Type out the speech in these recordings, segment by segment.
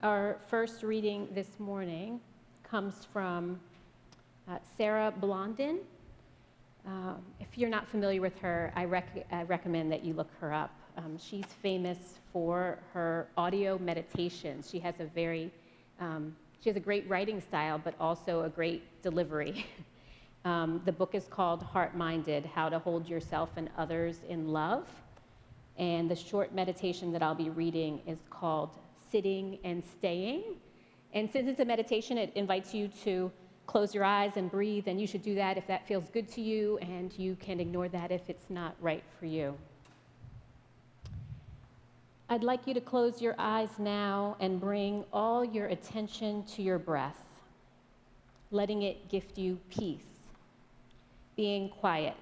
Our first reading this morning comes from Sarah Blondin. If you're not familiar with her, I recommend that you look her up. She's famous for her audio meditations. She has a great writing style, but also a great delivery. The book is called Heart-Minded: How to Hold Yourself and Others in Love. And the short meditation that I'll be reading is called Sitting and Staying. And since it's a meditation, it invites you to close your eyes and breathe, and you should do that if that feels good to you, and you can ignore that if it's not right for you. I'd like you to close your eyes now and bring all your attention to your breath, letting it gift you peace, being quiet.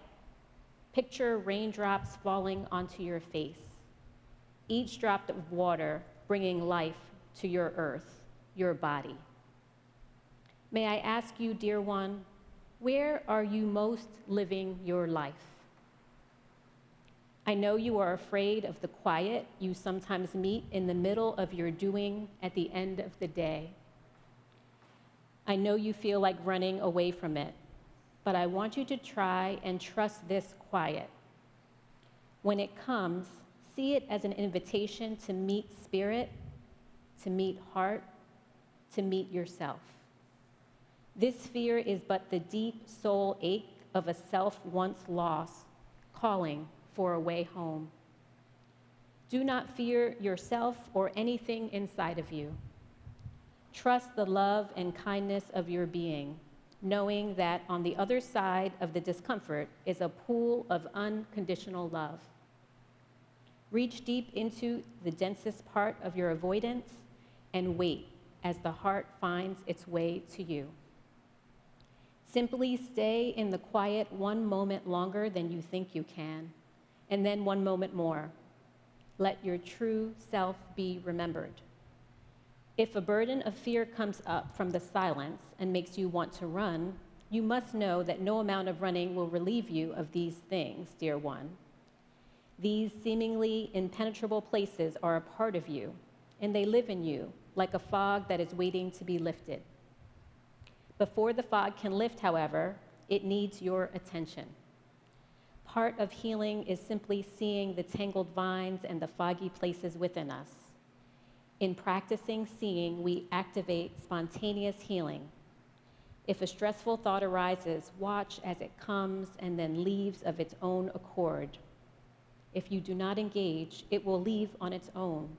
Picture raindrops falling onto your face, each drop of water bringing life to your earth, your body. May I ask you, dear one, where are you most living your life? I know you are afraid of the quiet you sometimes meet in the middle of your doing at the end of the day. I know you feel like running away from it, but I want you to try and trust this quiet. When it comes, see it as an invitation to meet spirit, to meet heart, to meet yourself. This fear is but the deep soul ache of a self once lost, calling for a way home. Do not fear yourself or anything inside of you. Trust the love and kindness of your being, knowing that on the other side of the discomfort is a pool of unconditional love. Reach deep into the densest part of your avoidance and wait as the heart finds its way to you. Simply stay in the quiet one moment longer than you think you can, and then one moment more. Let your true self be remembered. If a burden of fear comes up from the silence and makes you want to run, you must know that no amount of running will relieve you of these things, dear one. These seemingly impenetrable places are a part of you, and they live in you like a fog that is waiting to be lifted. Before the fog can lift, however, it needs your attention. Part of healing is simply seeing the tangled vines and the foggy places within us. In practicing seeing, we activate spontaneous healing. If a stressful thought arises, watch as it comes and then leaves of its own accord. If you do not engage, it will leave on its own.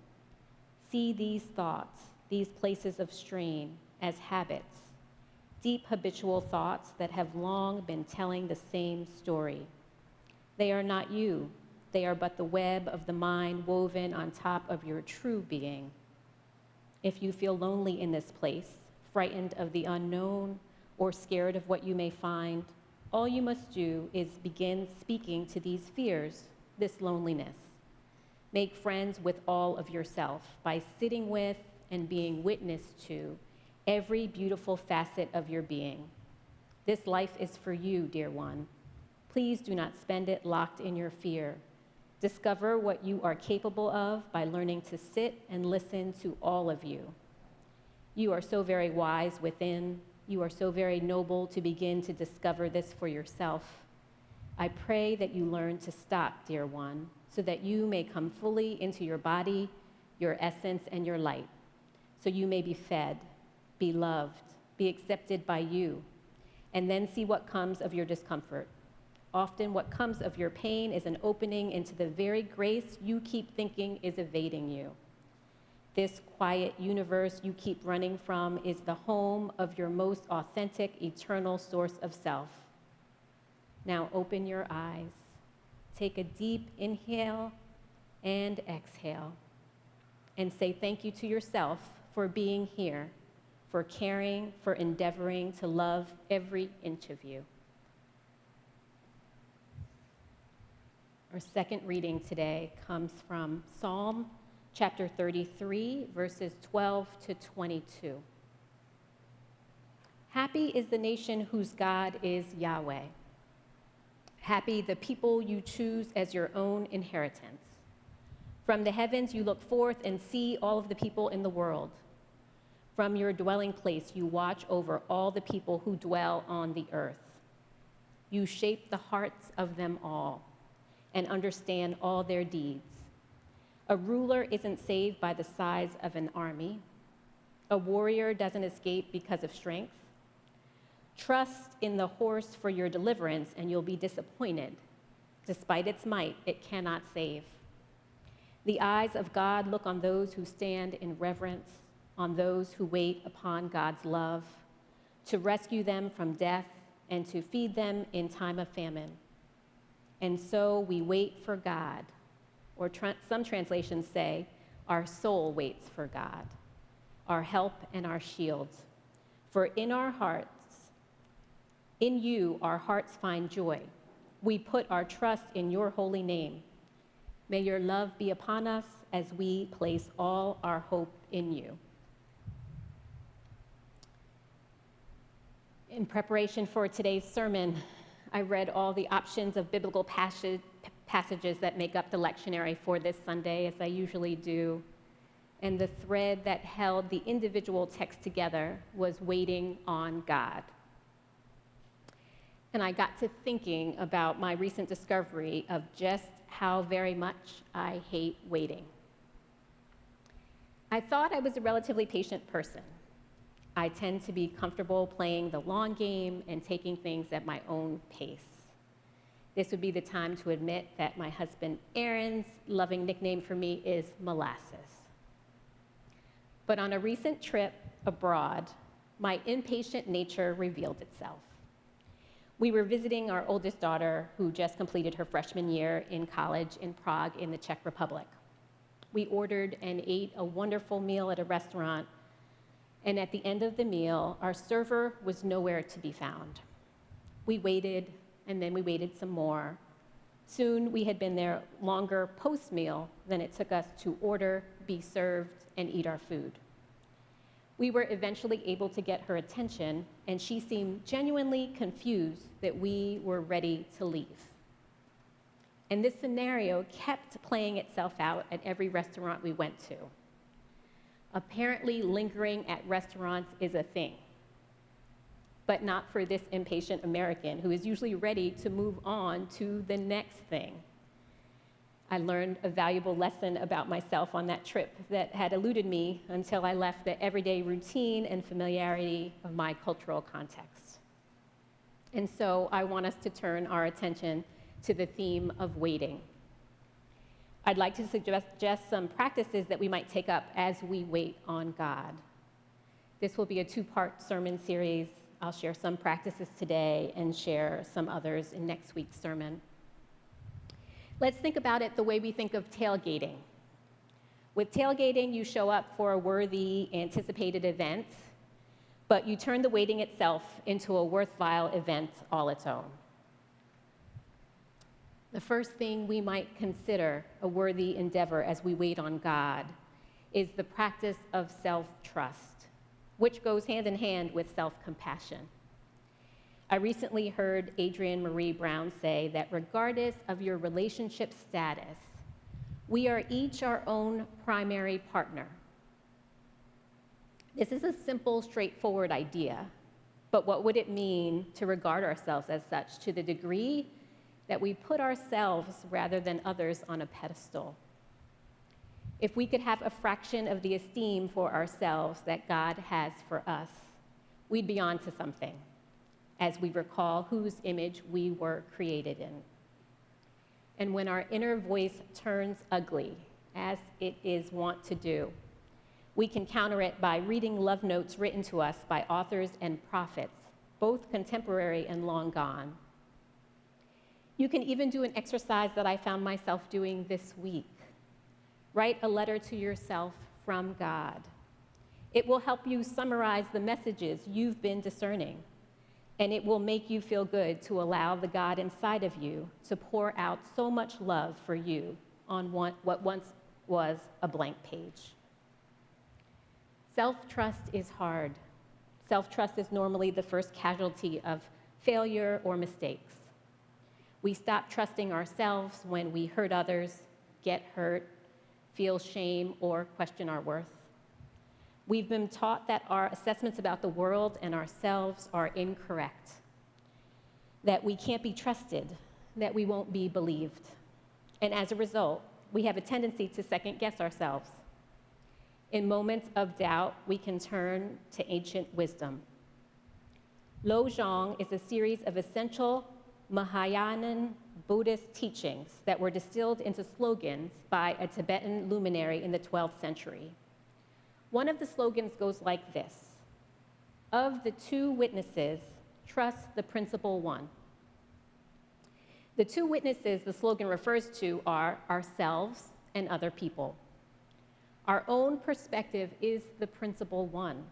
See these thoughts, these places of strain, as habits, deep habitual thoughts that have long been telling the same story. They are not you. They are but the web of the mind woven on top of your true being. If you feel lonely in this place, frightened of the unknown, or scared of what you may find, all you must do is begin speaking to these fears, this loneliness. Make friends with all of yourself by sitting with and being witness to every beautiful facet of your being. This life is for you, dear one. Please do not spend it locked in your fear. Discover what you are capable of by learning to sit and listen to all of you. You are so very wise within. You are so very noble to begin to discover this for yourself. I pray that you learn to stop, dear one, so that you may come fully into your body, your essence, and your light, so you may be fed, be loved, be accepted by you, and then see what comes of your discomfort. Often what comes of your pain is an opening into the very grace you keep thinking is evading you. This quiet universe you keep running from is the home of your most authentic, eternal source of self. Now open your eyes. Take a deep inhale and exhale, and say thank you to yourself for being here, for caring, for endeavoring to love every inch of you. Our second reading today comes from Psalm chapter 33, verses 12 to 22. Happy is the nation whose God is Yahweh. Happy the people you choose as your own inheritance. From the heavens you look forth and see all of the people in the world. From your dwelling place, you watch over all the people who dwell on the earth. You shape the hearts of them all and understand all their deeds. A ruler isn't saved by the size of an army. A warrior doesn't escape because of strength. Trust in the horse for your deliverance, and you'll be disappointed. Despite its might, it cannot save. The eyes of God look on those who stand in reverence, on those who wait upon God's love, to rescue them from death and to feed them in time of famine. And so we wait for God, or some translations say, our soul waits for God, our help and our shield. For in you our hearts find joy. We put our trust in your holy name. May your love be upon us as we place all our hope in you. In preparation for today's sermon, I read all the options of biblical passages that make up the lectionary for this Sunday, as I usually do. And the thread that held the individual text together was waiting on God. And I got to thinking about my recent discovery of just how very much I hate waiting. I thought I was a relatively patient person. I tend to be comfortable playing the long game and taking things at my own pace. This would be the time to admit that my husband Aaron's loving nickname for me is Molasses. But on a recent trip abroad, my impatient nature revealed itself. We were visiting our oldest daughter, who just completed her freshman year in college in Prague in the Czech Republic. We ordered and ate a wonderful meal at a restaurant, and at the end of the meal, our server was nowhere to be found. We waited, and then we waited some more. Soon, we had been there longer post-meal than it took us to order, be served, and eat our food. We were eventually able to get her attention, and she seemed genuinely confused that we were ready to leave. And this scenario kept playing itself out at every restaurant we went to. Apparently, lingering at restaurants is a thing, but not for this impatient American who is usually ready to move on to the next thing. I learned a valuable lesson about myself on that trip that had eluded me until I left the everyday routine and familiarity of my cultural context. And so I want us to turn our attention to the theme of waiting. I'd like to suggest some practices that we might take up as we wait on God. This will be a two-part sermon series. I'll share some practices today and share some others in next week's sermon. Let's think about it the way we think of tailgating. With tailgating, you show up for a worthy, anticipated event, but you turn the waiting itself into a worthwhile event all its own. The first thing we might consider a worthy endeavor as we wait on God is the practice of self-trust, which goes hand in hand with self-compassion. I recently heard Adrienne Marie Brown say that regardless of your relationship status, we are each our own primary partner. This is a simple, straightforward idea, but what would it mean to regard ourselves as such to the degree that we put ourselves rather than others on a pedestal? If we could have a fraction of the esteem for ourselves that God has for us, we'd be on to something, as we recall whose image we were created in. And when our inner voice turns ugly, as it is wont to do, we can counter it by reading love notes written to us by authors and prophets, both contemporary and long gone. You can even do an exercise that I found myself doing this week. Write a letter to yourself from God. It will help you summarize the messages you've been discerning, and it will make you feel good to allow the God inside of you to pour out so much love for you on what once was a blank page. Self-trust is hard. Self-trust is normally the first casualty of failure or mistakes. We stop trusting ourselves when we hurt others, get hurt, feel shame, or question our worth. We've been taught that our assessments about the world and ourselves are incorrect, that we can't be trusted, that we won't be believed. And as a result, we have a tendency to second-guess ourselves. In moments of doubt, we can turn to ancient wisdom. Lojong is a series of essential Mahayanan Buddhist teachings that were distilled into slogans by a Tibetan luminary in the 12th century. One of the slogans goes like this: "Of the two witnesses, trust the principal one." The two witnesses the slogan refers to are ourselves and other people. Our own perspective is the principal one.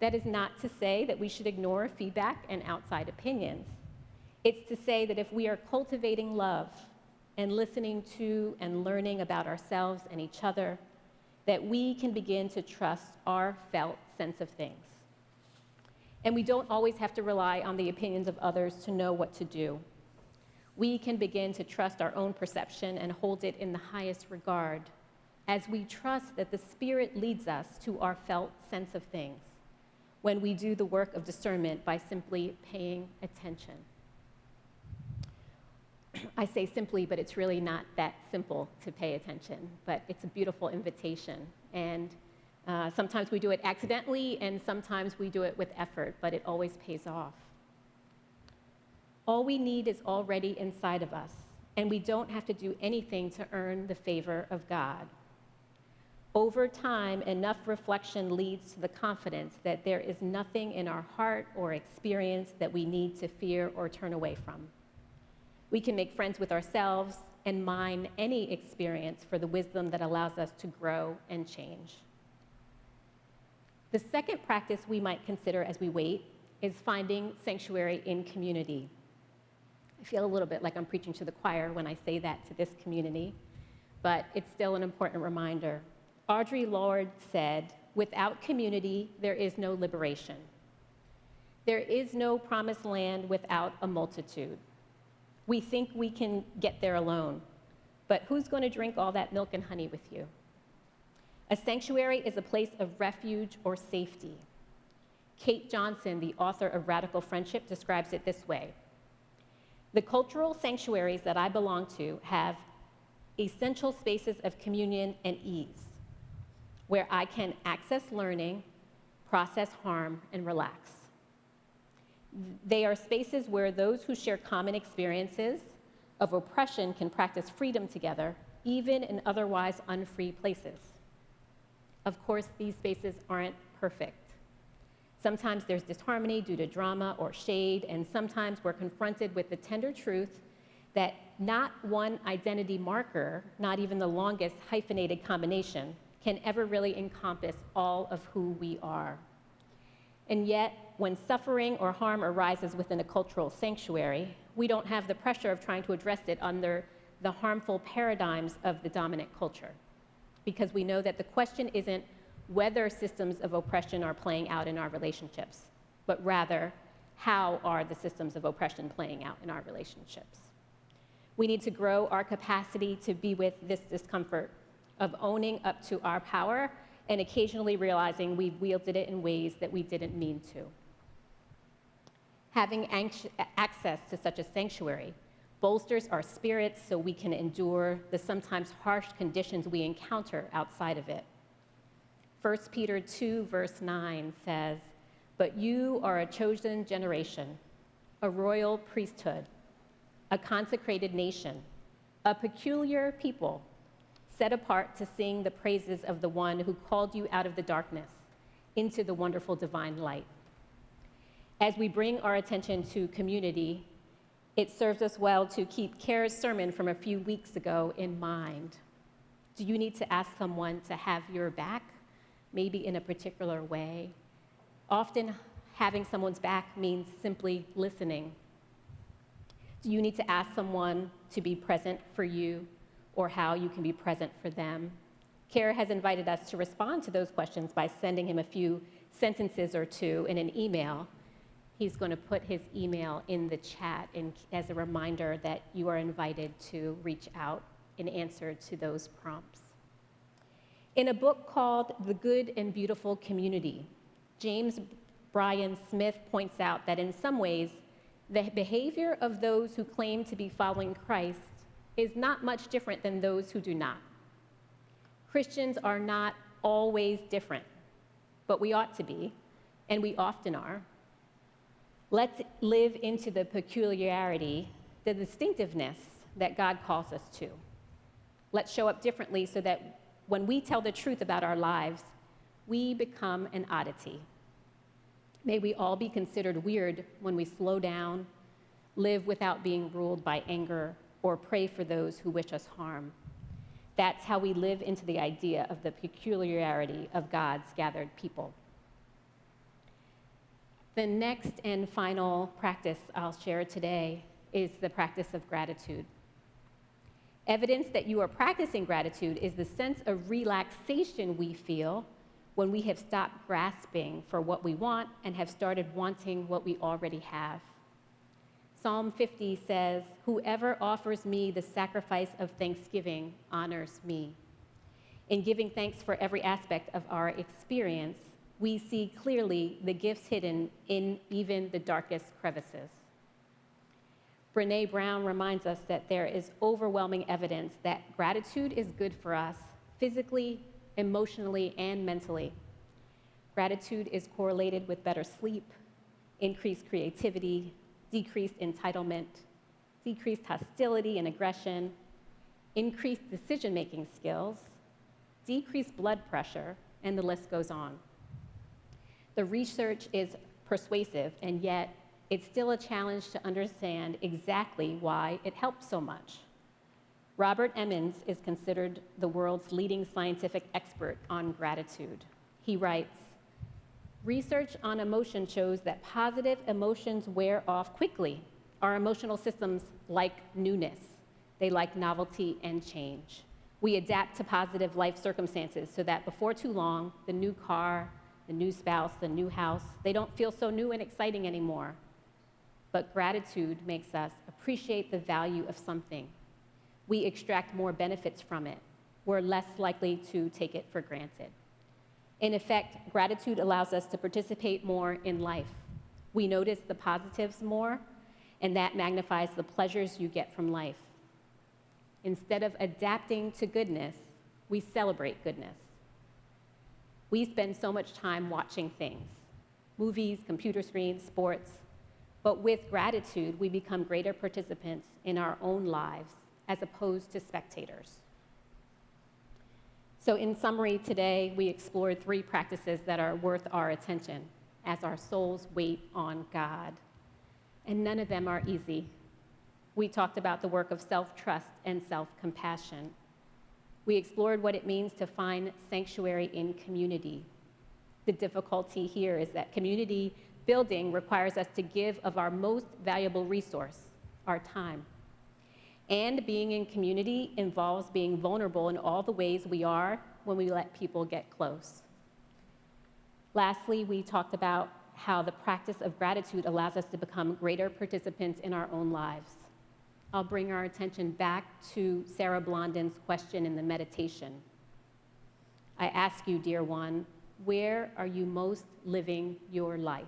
That is not to say that we should ignore feedback and outside opinions. It's to say that if we are cultivating love and listening to and learning about ourselves and each other, that we can begin to trust our felt sense of things. And we don't always have to rely on the opinions of others to know what to do. We can begin to trust our own perception and hold it in the highest regard as we trust that the Spirit leads us to our felt sense of things when we do the work of discernment by simply paying attention. I say simply, but it's really not that simple to pay attention, but it's a beautiful invitation. And sometimes we do it accidentally, and sometimes we do it with effort, but it always pays off. All we need is already inside of us, and we don't have to do anything to earn the favor of God. Over time, enough reflection leads to the confidence that there is nothing in our heart or experience that we need to fear or turn away from. We can make friends with ourselves and mine any experience for the wisdom that allows us to grow and change. The second practice we might consider as we wait is finding sanctuary in community. I feel a little bit like I'm preaching to the choir when I say that to this community, but it's still an important reminder. Audre Lorde said, "Without community, there is no liberation. There is no promised land without a multitude. We think we can get there alone, but who's going to drink all that milk and honey with you?" A sanctuary is a place of refuge or safety. Kate Johnson, the author of Radical Friendship, describes it this way: "The cultural sanctuaries that I belong to have essential spaces of communion and ease, where I can access learning, process harm, and relax. They are spaces where those who share common experiences of oppression can practice freedom together, even in otherwise unfree places. Of course, these spaces aren't perfect. Sometimes there's disharmony due to drama or shade, and sometimes we're confronted with the tender truth that not one identity marker, not even the longest hyphenated combination, can ever really encompass all of who we are. And yet, when suffering or harm arises within a cultural sanctuary, we don't have the pressure of trying to address it under the harmful paradigms of the dominant culture, because we know that the question isn't whether systems of oppression are playing out in our relationships, but rather, how are the systems of oppression playing out in our relationships? We need to grow our capacity to be with this discomfort of owning up to our power and occasionally realizing we've wielded it in ways that we didn't mean to. Having access to such a sanctuary bolsters our spirits so we can endure the sometimes harsh conditions we encounter outside of it. 1 Peter 2, verse 9 says, "But you are a chosen generation, a royal priesthood, a consecrated nation, a peculiar people, set apart to sing the praises of the one who called you out of the darkness into the wonderful divine light." As we bring our attention to community, it serves us well to keep Kara's sermon from a few weeks ago in mind. Do you need to ask someone to have your back, maybe in a particular way? Often, having someone's back means simply listening. Do you need to ask someone to be present for you, or how you can be present for them? Kara has invited us to respond to those questions by sending him a few sentences or two in an email. He's going to put his email in the chat as a reminder that you are invited to reach out in answer to those prompts. In a book called The Good and Beautiful Community, James Bryan Smith points out that in some ways, the behavior of those who claim to be following Christ is not much different than those who do not. Christians are not always different, but we ought to be, and we often are. Let's live into the peculiarity, the distinctiveness that God calls us to. Let's show up differently so that when we tell the truth about our lives, we become an oddity. May we all be considered weird when we slow down, live without being ruled by anger, or pray for those who wish us harm. That's how we live into the idea of the peculiarity of God's gathered people. The next and final practice I'll share today is the practice of gratitude. Evidence that you are practicing gratitude is the sense of relaxation we feel when we have stopped grasping for what we want and have started wanting what we already have. Psalm 50 says, "Whoever offers me the sacrifice of thanksgiving honors me." In giving thanks for every aspect of our experience, we see clearly the gifts hidden in even the darkest crevices. Brené Brown reminds us that there is overwhelming evidence that gratitude is good for us physically, emotionally, and mentally. Gratitude is correlated with better sleep, increased creativity, decreased entitlement, decreased hostility and aggression, increased decision-making skills, decreased blood pressure, and the list goes on. The research is persuasive, and yet it's still a challenge to understand exactly why it helps so much. Robert Emmons is considered the world's leading scientific expert on gratitude. He writes, "Research on emotion shows that positive emotions wear off quickly. Our emotional systems like newness. They like novelty and change. We adapt to positive life circumstances so that before too long, the new car, the new spouse, the new house, they don't feel so new and exciting anymore. But gratitude makes us appreciate the value of something. We extract more benefits from it. We're less likely to take it for granted. In effect, gratitude allows us to participate more in life. We notice the positives more, and that magnifies the pleasures you get from life. Instead of adapting to goodness, we celebrate goodness. We spend so much time watching things, movies, computer screens, sports, but with gratitude, we become greater participants in our own lives as opposed to spectators. So in summary, today we explored 3 practices that are worth our attention as our souls wait on God. And none of them are easy. We talked about the work of self-trust and self-compassion. We explored what it means to find sanctuary in community. The difficulty here is that community building requires us to give of our most valuable resource, our time. And being in community involves being vulnerable in all the ways we are when we let people get close. Lastly, we talked about how the practice of gratitude allows us to become greater participants in our own lives. I'll bring our attention back to Sarah Blondin's question in the meditation. I ask you, dear one, where are you most living your life?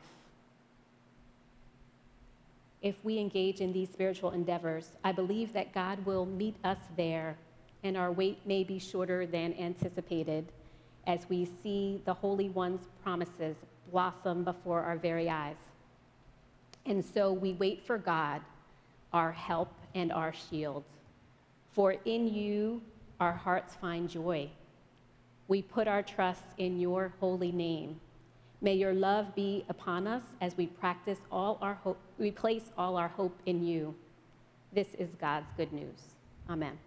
If we engage in these spiritual endeavors, I believe that God will meet us there, and our wait may be shorter than anticipated as we see the Holy One's promises blossom before our very eyes. And so we wait for God, our help and our shield. For in you, our hearts find joy. We put our trust in your holy name. May your love be upon us as we place all our hope in you. This is God's good news. Amen.